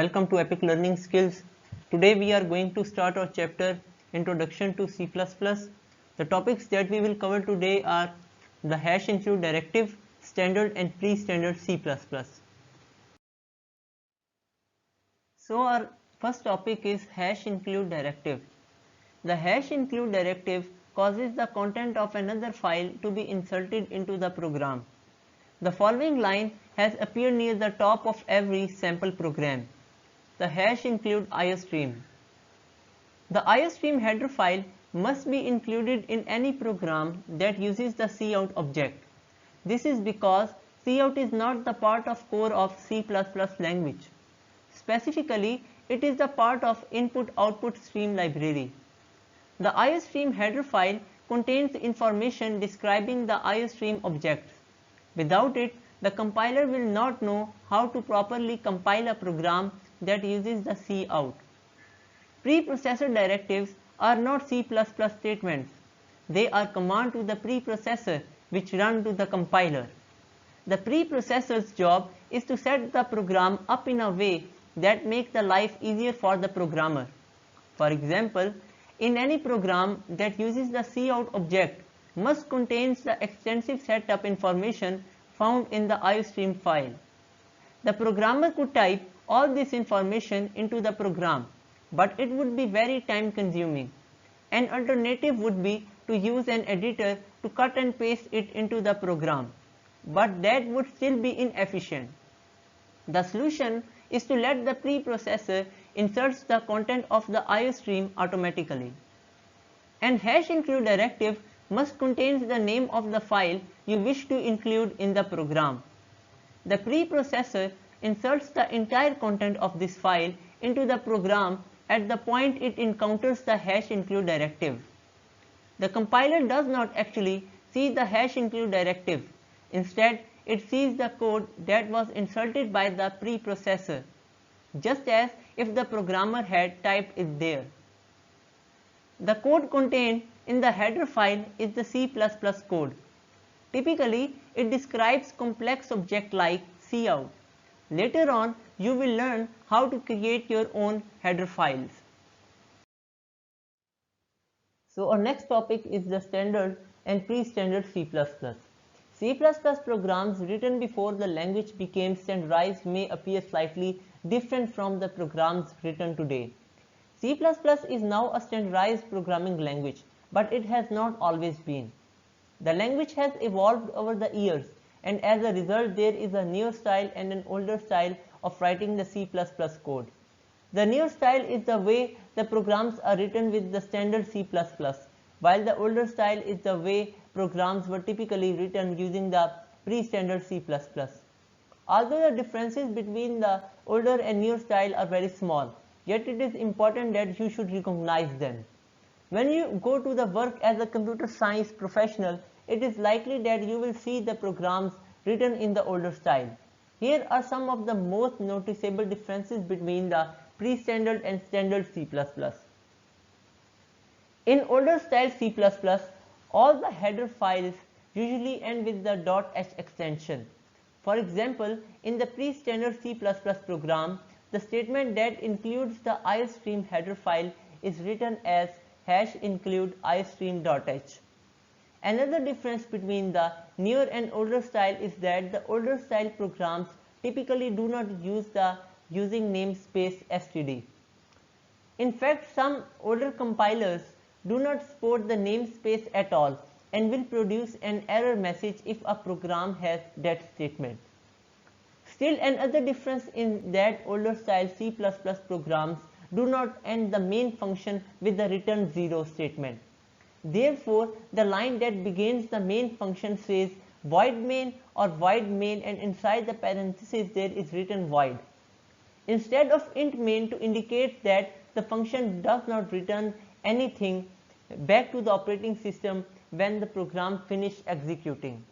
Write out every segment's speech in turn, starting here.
Welcome to Epic Learning Skills. Today we are going to start our chapter Introduction to C++. The topics that we will cover today are the hash include directive, standard and pre-standard C++. So our first topic is hash include directive. The hash include directive causes the content of another file to be inserted into the program. The following line has appeared near the top of every sample program. The hash include iostream. The iostream header file must be included in any program that uses the cout object. This is because cout is not the part of core of C++ language. Specifically, it is the part of input-output stream library. The iostream header file contains information describing the iostream objects. Without it, the compiler will not know how to properly compile a program that uses the cout. Preprocessor directives are not C++ statements. They are commands to the preprocessor which run to the compiler. The preprocessor's job is to set the program up in a way that makes the life easier for the programmer. For example, in any program that uses the cout object must contains the extensive setup information found in the iostream file. The programmer could type all this information into the program, but it would be very time consuming. An alternative would be to use an editor to cut and paste it into the program, but that would still be inefficient. The solution is to let the preprocessor insert the content of the iostream automatically. An hash include directive must contain the name of the file you wish to include in the program. The preprocessor inserts the entire content of this file into the program at the point it encounters the hash include directive. The compiler does not actually see the hash include directive. Instead, it sees the code that was inserted by the preprocessor, just as if the programmer had typed it there. The code contained in the header file is the C++ code. Typically, it describes complex objects like cout. Later on, you will learn how to create your own header files. So our next topic is the standard and pre-standard C++. C++ programs written before the language became standardized may appear slightly different from the programs written today. C++ is now a standardized programming language, but it has not always been. The language has evolved over the years, and as a result there is a newer style and an older style of writing the C++ code. The newer style is the way the programs are written with the standard C++, while the older style is the way programs were typically written using the pre-standard C++. Although the differences between the older and newer style are very small, yet it is important that you should recognize them. When you go to the work as a computer science professional, it is likely that you will see the programs written in the older style. Here are some of the most noticeable differences between the pre-standard and standard C++. In older style C++, all the header files usually end with the .h extension. For example, in the pre-standard C++ program, the statement that includes the iostream header file is written as hash include iostream.h. Another difference between the newer and older style is that the older style programs typically do not use the using namespace std. In fact, some older compilers do not support the namespace at all and will produce an error message if a program has that statement. Still, another difference in that older style C++ programs do not end the main function with the return 0 statement. Therefore, the line that begins the main function says void main or void main, and inside the parenthesis there is written void, instead of int main, to indicate that the function does not return anything back to the operating system when the program finishes executing.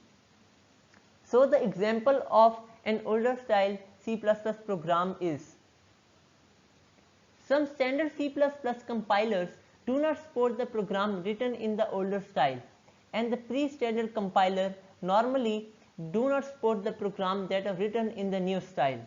So the example of an older style C++ program is: some standard C++ compilers do not support the program written in the older style, and the pre-standard compiler normally do not support the program that are written in the new style.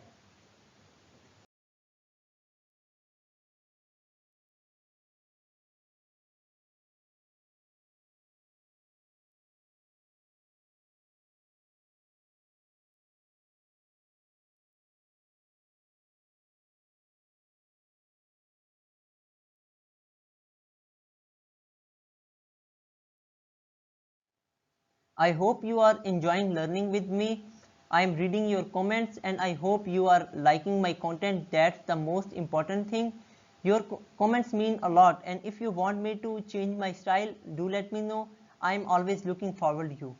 I hope you are enjoying learning with me. I am reading your comments and I hope you are liking my content. That's the most important thing. Your comments mean a lot, and if you want me to change my style, do let me know. I am always looking forward to you.